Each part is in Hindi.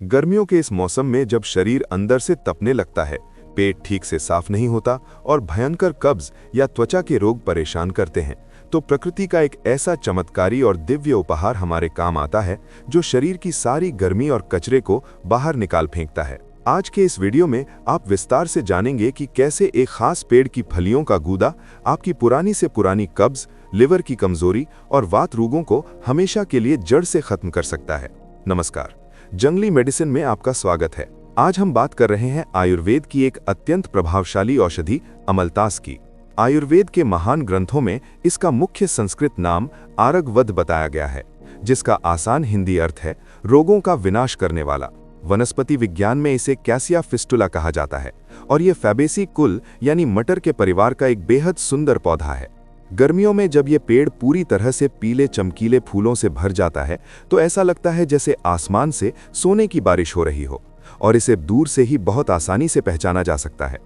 गर्मियों के इस मौसम में जब शरीर अंदर से तपने लगता है, पेट ठीक से साफ नहीं होता और भयंकर कब्ज या त्वचा के रोग परेशान करते हैं, तो प्रकृति का एक ऐसा चमत्कारी और दिव्य उपहार हमारे काम आता है जो शरीर की सारी गर्मी और कचरे को बाहर निकाल फेंकता है। आज के इस वीडियो में आप विस्तार से जानेंगे कि कैसे एक खास पेड़ की फलियों का गूदा आपकी पुरानी से पुरानी कब्ज, लिवर की कमजोरी और वात रोगों को हमेशा के लिए जड़ से खत्म कर सकता है। नमस्कार, जंगली मेडिसिन में आपका स्वागत है। आज हम बात कर रहे हैं आयुर्वेद की एक अत्यंत प्रभावशाली औषधि अमलतास की। आयुर्वेद के महान ग्रंथों में इसका मुख्य संस्कृत नाम आरगवध बताया गया है, जिसका आसान हिंदी अर्थ है रोगों का विनाश करने वाला। वनस्पति विज्ञान में इसे कैसिया फिस्टुला कहा जाता है और ये फैबेसी कुल यानी मटर के परिवार का एक बेहद सुंदर पौधा है। गर्मियों में जब ये पेड़ पूरी तरह से पीले चमकीले फूलों से भर जाता है तो ऐसा लगता है जैसे आसमान से सोने की बारिश हो रही हो, और इसे दूर से ही बहुत आसानी से पहचाना जा सकता है।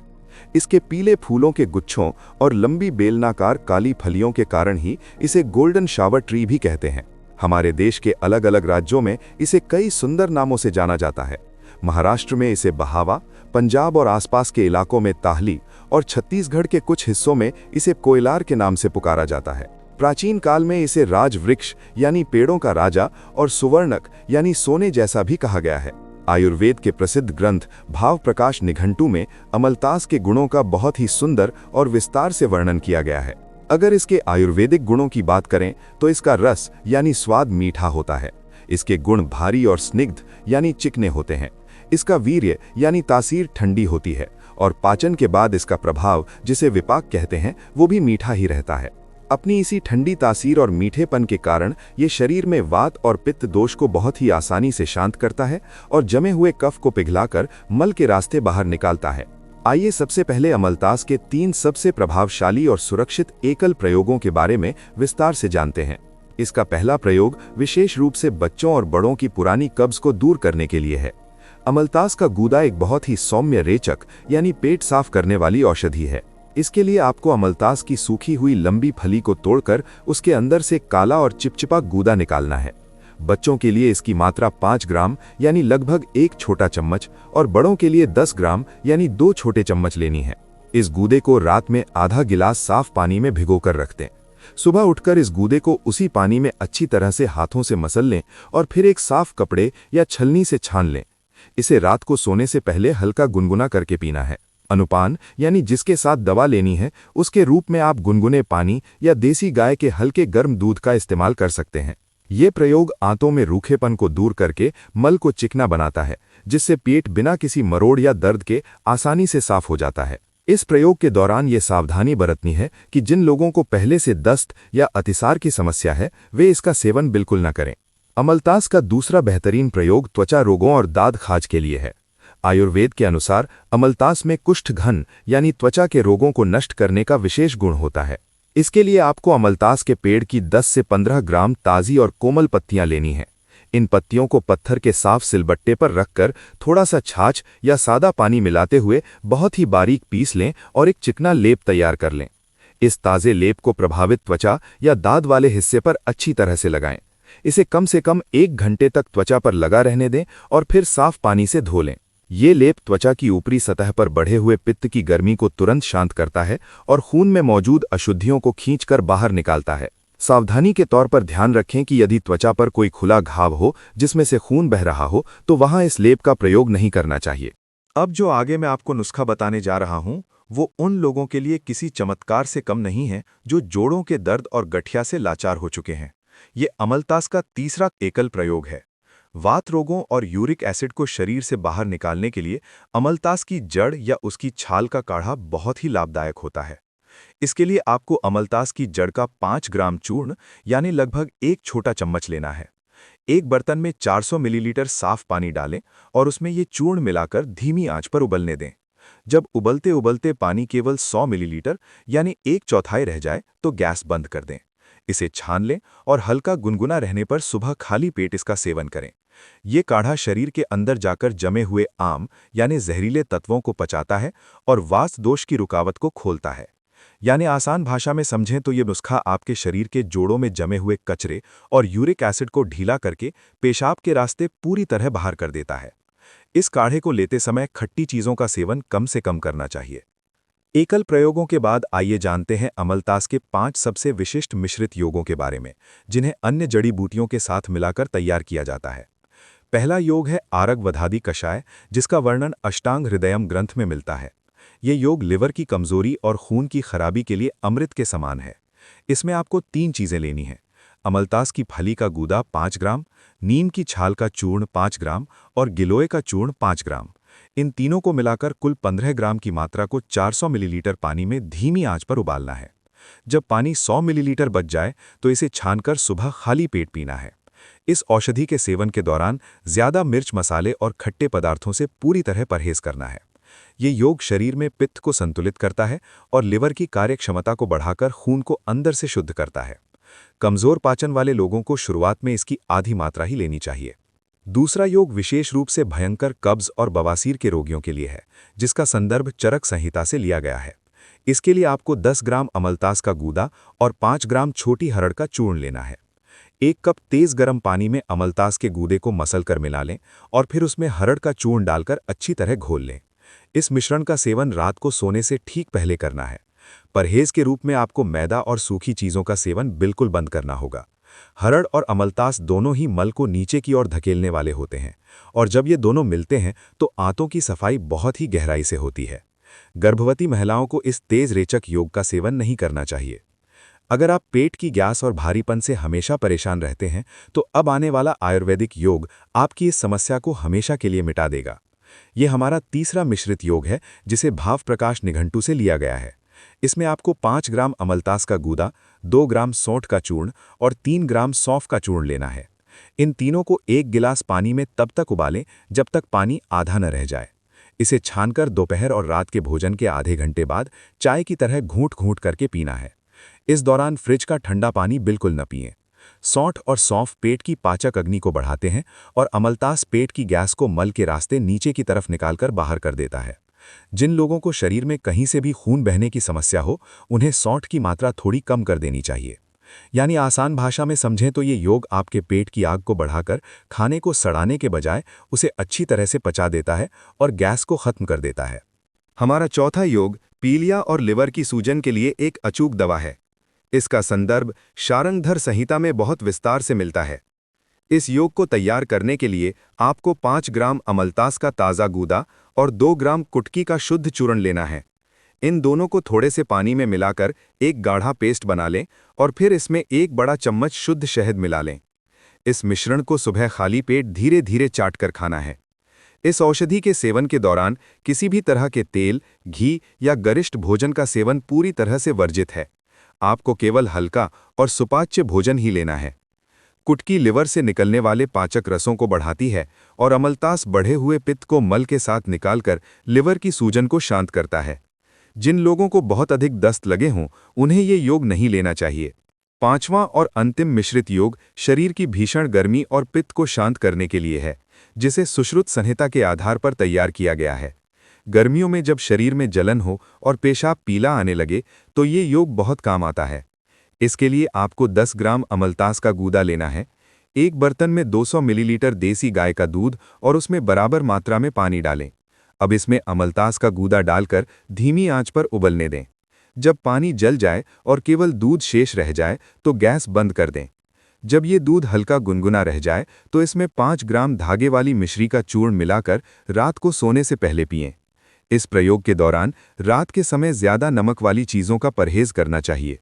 इसके पीले फूलों के गुच्छों और लंबी बेलनाकार काली फलियों के कारण ही इसे गोल्डन शावर ट्री भी कहते हैं। हमारे देश के अलग अलग राज्यों में इसे कई सुंदर नामों से जाना जाता है। महाराष्ट्र में इसे बहावा, पंजाब और आसपास के इलाकों में ताहली और छत्तीसगढ़ के कुछ हिस्सों में इसे कोयलार के नाम से पुकारा जाता है। प्राचीन काल में इसे राजवृक्ष यानी पेड़ों का राजा और सुवर्णक यानी सोने जैसा भी कहा गया है। आयुर्वेद के प्रसिद्ध ग्रंथ भाव प्रकाश निघंटु में अमलतास के गुणों का बहुत ही सुंदर और विस्तार से वर्णन किया गया है। अगर इसके आयुर्वेदिक गुणों की बात करें तो इसका रस यानी स्वाद मीठा होता है। इसके गुण भारी और स्निग्ध यानी चिकने होते हैं। इसका वीर्य यानी तासीर ठंडी होती है और पाचन के बाद इसका प्रभाव, जिसे विपाक कहते हैं, वो भी मीठा ही रहता है। अपनी इसी ठंडी तासीर और मीठेपन के कारण ये शरीर में वात और पित्त दोष को बहुत ही आसानी से शांत करता है और जमे हुए कफ को पिघलाकर मल के रास्ते बाहर निकालता है। आइए सबसे पहले अमलतास के 3 सबसे प्रभावशाली और सुरक्षित एकल प्रयोगों के बारे में विस्तार से जानते हैं। इसका पहला प्रयोग विशेष रूप से बच्चों और बड़ों की पुरानी कब्ज को दूर करने के लिए है। अमलतास का गूदा एक बहुत ही सौम्य रेचक यानी पेट साफ करने वाली औषधि है। इसके लिए आपको अमलतास की सूखी हुई लंबी फली को तोड़कर उसके अंदर से काला और चिपचिपा गूदा निकालना है। बच्चों के लिए इसकी मात्रा 5 ग्राम यानी लगभग 1 छोटा चम्मच और बड़ों के लिए 10 ग्राम यानी 2 छोटे चम्मच लेनी है। इस गूदे को रात में आधा गिलास साफ पानी में भिगोकर रख दें। सुबह उठकर इस गूदे को उसी पानी में अच्छी तरह से हाथों से मसल लें और फिर एक साफ कपड़े या छलनी से छान लें। इसे रात को सोने से पहले हल्का गुनगुना करके पीना है। अनुपान यानी जिसके साथ दवा लेनी है उसके रूप में आप गुनगुने पानी या देसी गाय के हल्के गर्म दूध का इस्तेमाल कर सकते हैं। ये प्रयोग आंतों में रूखेपन को दूर करके मल को चिकना बनाता है, जिससे पेट बिना किसी मरोड़ या दर्द के आसानी से साफ हो जाता है। इस प्रयोग के दौरान ये सावधानी बरतनी है कि जिन लोगों को पहले से दस्त या अतिसार की समस्या है वे इसका सेवन बिल्कुल न करें। अमलतास का दूसरा बेहतरीन प्रयोग त्वचा रोगों और दाद खाज के लिए है। आयुर्वेद के अनुसार अमलतास में कुष्ठघन यानी त्वचा के रोगों को नष्ट करने का विशेष गुण होता है। इसके लिए आपको अमलतास के पेड़ की 10 से 15 ग्राम ताज़ी और कोमल पत्तियां लेनी हैं। इन पत्तियों को पत्थर के साफ सिलबट्टे पर रखकर थोड़ा सा छाछ या सादा पानी मिलाते हुए बहुत ही बारीक पीस लें और एक चिकना लेप तैयार कर लें। इस ताज़े लेप को प्रभावित त्वचा या दाद वाले हिस्से पर अच्छी तरह से लगाएं। इसे कम से कम 1 घंटे तक त्वचा पर लगा रहने दें और फिर साफ पानी से धो लें। ये लेप त्वचा की ऊपरी सतह पर बढ़े हुए पित्त की गर्मी को तुरंत शांत करता है और खून में मौजूद अशुद्धियों को खींचकर बाहर निकालता है। सावधानी के तौर पर ध्यान रखें कि यदि त्वचा पर कोई खुला घाव हो जिसमें से खून बह रहा हो तो वहां इस लेप का प्रयोग नहीं करना चाहिए। अब जो आगे मैं आपको नुस्खा बताने जा रहा हूं वो उन लोगों के लिए किसी चमत्कार से कम नहीं है जो जोड़ों के दर्द और गठिया से लाचार हो चुके हैं। ये अमलतास का तीसरा एकल प्रयोग है। वात रोगों और यूरिक एसिड को शरीर से बाहर निकालने के लिए अमलतास की जड़ या उसकी छाल का काढ़ा बहुत ही लाभदायक होता है। इसके लिए आपको अमलतास की जड़ का 5 ग्राम चूर्ण यानी लगभग 1 छोटा चम्मच लेना है। एक बर्तन में 400 मिलीलीटर साफ पानी डालें और उसमें ये चूर्ण मिलाकर धीमी आंच पर उबलने दें। जब उबलते उबलते पानी केवल 100 मिलीलीटर यानी 1/4 रह जाए तो गैस बंद कर दें। इसे छान लें और हल्का गुनगुना रहने पर सुबह खाली पेट इसका सेवन करें। ये काढ़ा शरीर के अंदर जाकर जमे हुए आम यानी जहरीले तत्वों को पचाता है और वात दोष की रुकावट को खोलता है। यानी आसान भाषा में समझें तो ये नुस्खा आपके शरीर के जोड़ों में जमे हुए कचरे और यूरिक एसिड को ढीला करके पेशाब के रास्ते पूरी तरह बाहर कर देता है। इस काढ़े को लेते समय खट्टी चीज़ों का सेवन कम से कम करना चाहिए। एकल प्रयोगों के बाद आइए जानते हैं अमलतास के 5 सबसे विशिष्ट मिश्रित योगों के बारे में, जिन्हें अन्य जड़ी बूटियों के साथ मिलाकर तैयार किया जाता है। पहला योग है आरग वधादि कषाय, जिसका वर्णन अष्टांग हृदयम ग्रंथ में मिलता है। ये योग लिवर की कमजोरी और खून की खराबी के लिए अमृत के समान है। इसमें आपको 3 चीज़ें लेनी हैं: अमलतास की फली का गूदा 5 ग्राम, नीम की छाल का चूर्ण 5 ग्राम और गिलोय का चूर्ण 5 ग्राम। इन तीनों को मिलाकर कुल 15 ग्राम की मात्रा को 400 मिलीलीटर पानी में धीमी आंच पर उबालना है। जब पानी 100 मिलीलीटर बच जाए तो इसे छानकर सुबह खाली पेट पीना है। इस औषधि के सेवन के दौरान ज्यादा मिर्च, मसाले और खट्टे पदार्थों से पूरी तरह परहेज करना है। ये योग शरीर में पित्त को संतुलित करता है और लिवर की कार्यक्षमता को बढ़ाकर खून को अंदर से शुद्ध करता है। कमजोर पाचन वाले लोगों को शुरुआत में इसकी आधी मात्रा ही लेनी चाहिए। दूसरा योग विशेष रूप से भयंकर कब्ज और बवासीर के रोगियों के लिए है, जिसका संदर्भ चरक संहिता से लिया गया है। इसके लिए आपको 10 ग्राम अमलतास का गूदा और 5 ग्राम छोटी हरड़ का चूर्ण लेना है। 1 कप तेज गर्म पानी में अमलतास के गूदे को मसलकर मिला लें और फिर उसमें हरड़ का चूर्ण डालकर अच्छी तरह घोल लें। इस मिश्रण का सेवन रात को सोने से ठीक पहले करना है। परहेज के रूप में आपको मैदा और सूखी चीज़ों का सेवन बिल्कुल बंद करना होगा। हरड़ और अमलतास दोनों ही मल को नीचे की ओर धकेलने वाले होते हैं, और जब ये दोनों मिलते हैं तो आंतों की सफाई बहुत ही गहराई से होती है। गर्भवती महिलाओं को इस तेज रेचक योग का सेवन नहीं करना चाहिए। अगर आप पेट की गैस और भारीपन से हमेशा परेशान रहते हैं तो अब आने वाला आयुर्वेदिक योग आपकी इस समस्या को हमेशा के लिए मिटा देगा। ये हमारा तीसरा मिश्रित योग है, जिसे भाव प्रकाश निघंटु से लिया गया है। इसमें आपको 5 ग्राम अमलतास का गूदा, 2 ग्राम सौंठ का चूर्ण और 3 ग्राम सौंफ का चूर्ण लेना है। इन तीनों को 1 गिलास पानी में तब तक उबालें जब तक पानी आधा न रह जाए। इसे छानकर दोपहर और रात के भोजन के आधे घंटे बाद चाय की तरह घूंट घूंट करके पीना है। इस दौरान फ्रिज का ठंडा पानी बिल्कुल न पिएं। सौंठ और सौंफ पेट की पाचक अग्नि को बढ़ाते हैं और अमलतास पेट की गैस को मल के रास्ते नीचे की तरफ निकालकर बाहर कर देता है। जिन लोगों को शरीर में कहीं से भी खून बहने की समस्या हो, उन्हें सौंठ की मात्रा थोड़ी कम कर देनी चाहिए। यानी आसान भाषा में समझें तो ये योग आपके पेट की आग को बढ़ाकर खाने को सड़ाने के बजाय उसे अच्छी तरह से पचा देता है और गैस को खत्म कर देता है। हमारा चौथा योग पीलिया और लिवर की सूजन के लिए एक अचूक दवा है। इसका संदर्भ शारंगधर संहिता में बहुत विस्तार से मिलता है। इस योग को तैयार करने के लिए आपको 5 ग्राम अमलतास का ताज़ा गूदा और 2 ग्राम कुटकी का शुद्ध चूर्ण लेना है। इन दोनों को थोड़े से पानी में मिलाकर एक गाढ़ा पेस्ट बना लें और फिर इसमें 1 बड़ा चम्मच शुद्ध शहद मिला लें। इस मिश्रण को सुबह खाली पेट धीरे धीरे चाटकर खाना है। इस औषधि के सेवन के दौरान किसी भी तरह के तेल, घी या गरिष्ठ भोजन का सेवन पूरी तरह से वर्जित है। आपको केवल हल्का और सुपाच्य भोजन ही लेना है। कुटकी लिवर से निकलने वाले पाचक रसों को बढ़ाती है और अमलतास बढ़े हुए पित्त को मल के साथ निकालकर लिवर की सूजन को शांत करता है। जिन लोगों को बहुत अधिक दस्त लगे हों, उन्हें ये योग नहीं लेना चाहिए। पांचवां और अंतिम मिश्रित योग शरीर की भीषण गर्मी और पित्त को शांत करने के लिए है, जिसे सुश्रुत संहिता के आधार पर तैयार किया गया है। गर्मियों में जब शरीर में जलन हो और पेशाब पीला आने लगे तो ये योग बहुत काम आता है। इसके लिए आपको 10 ग्राम अमलतास का गूदा लेना है। एक बर्तन में 200 मिलीलीटर देसी गाय का दूध और उसमें बराबर मात्रा में पानी डालें। अब इसमें अमलतास का गूदा डालकर धीमी आंच पर उबलने दें। जब पानी जल जाए और केवल दूध शेष रह जाए तो गैस बंद कर दें। जब ये दूध हल्का गुनगुना रह जाए तो इसमें 5 ग्राम धागे वाली मिश्री का चूर्ण मिलाकर रात को सोने से पहले पिएं। इस प्रयोग के दौरान रात के समय ज्यादा नमक वाली चीज़ों का परहेज करना चाहिए।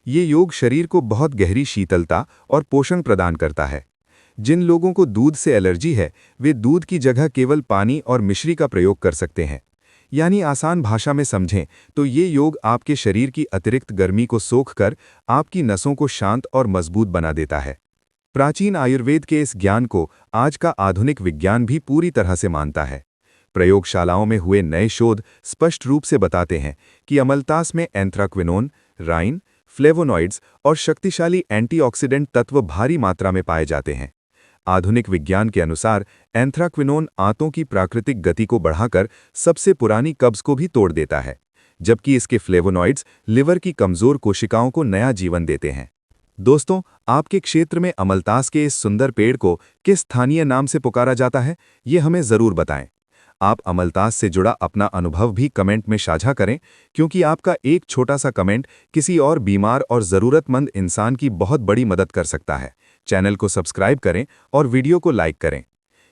ये योग शरीर को बहुत गहरी शीतलता और पोषण प्रदान करता है। जिन लोगों को दूध से एलर्जी है, वे दूध की जगह केवल पानी और मिश्री का प्रयोग कर सकते हैं। यानी आसान भाषा में समझें तो ये योग आपके शरीर की अतिरिक्त गर्मी को सोखकर आपकी नसों को शांत और मजबूत बना देता है। प्राचीन आयुर्वेद के इस ज्ञान को आज का आधुनिक विज्ञान भी पूरी तरह से मानता है। प्रयोगशालाओं में हुए नए शोध स्पष्ट रूप से बताते हैं कि अमलतास में एंथ्राक्विनोन, राइन, फ्लेवोनॉइड्स और शक्तिशाली एंटीऑक्सीडेंट तत्व भारी मात्रा में पाए जाते हैं। आधुनिक विज्ञान के अनुसार एंथ्राक्विनोन आंतों की प्राकृतिक गति को बढ़ाकर सबसे पुरानी कब्ज को भी तोड़ देता है, जबकि इसके फ्लेवोनॉइड्स लिवर की कमजोर कोशिकाओं को नया जीवन देते हैं। दोस्तों, आपके क्षेत्र में अमलतास के इस सुंदर पेड़ को किस स्थानीय नाम से पुकारा जाता है, ये हमें ज़रूर बताएं। आप अमलतास से जुड़ा अपना अनुभव भी कमेंट में साझा करें, क्योंकि आपका एक छोटा सा कमेंट किसी और बीमार और ज़रूरतमंद इंसान की बहुत बड़ी मदद कर सकता है। चैनल को सब्सक्राइब करें और वीडियो को लाइक करें।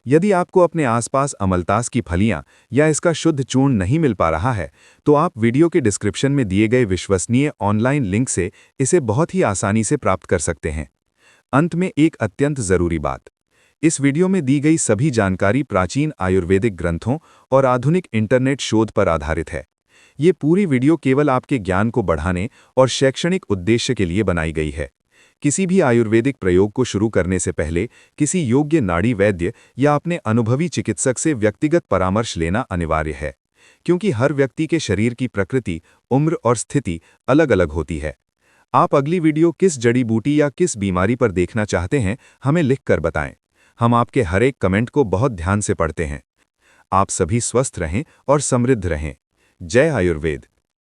यदि आपको अपने आसपास अमलतास की फलियां या इसका शुद्ध चूर्ण नहीं मिल पा रहा है, तो आप वीडियो के डिस्क्रिप्शन में दिए गए विश्वसनीय ऑनलाइन लिंक से इसे बहुत ही आसानी से प्राप्त कर सकते हैं। अंत में एक अत्यंत ज़रूरी बात। इस वीडियो में दी गई सभी जानकारी प्राचीन आयुर्वेदिक ग्रंथों और आधुनिक इंटरनेट शोध पर आधारित है। ये पूरी वीडियो केवल आपके ज्ञान को बढ़ाने और शैक्षणिक उद्देश्य के लिए बनाई गई है। किसी भी आयुर्वेदिक प्रयोग को शुरू करने से पहले किसी योग्य नाड़ी वैद्य या अपने अनुभवी चिकित्सक से व्यक्तिगत परामर्श लेना अनिवार्य है, क्योंकि हर व्यक्ति के शरीर की प्रकृति, उम्र और स्थिति अलग-अलग होती है। आप अगली वीडियो किस जड़ी बूटी या किस बीमारी पर देखना चाहते हैं, हमें लिखकर बताएं। हम आपके हर एक कमेंट को बहुत ध्यान से पढ़ते हैं। आप सभी स्वस्थ रहें और समृद्ध रहें। जय आयुर्वेद।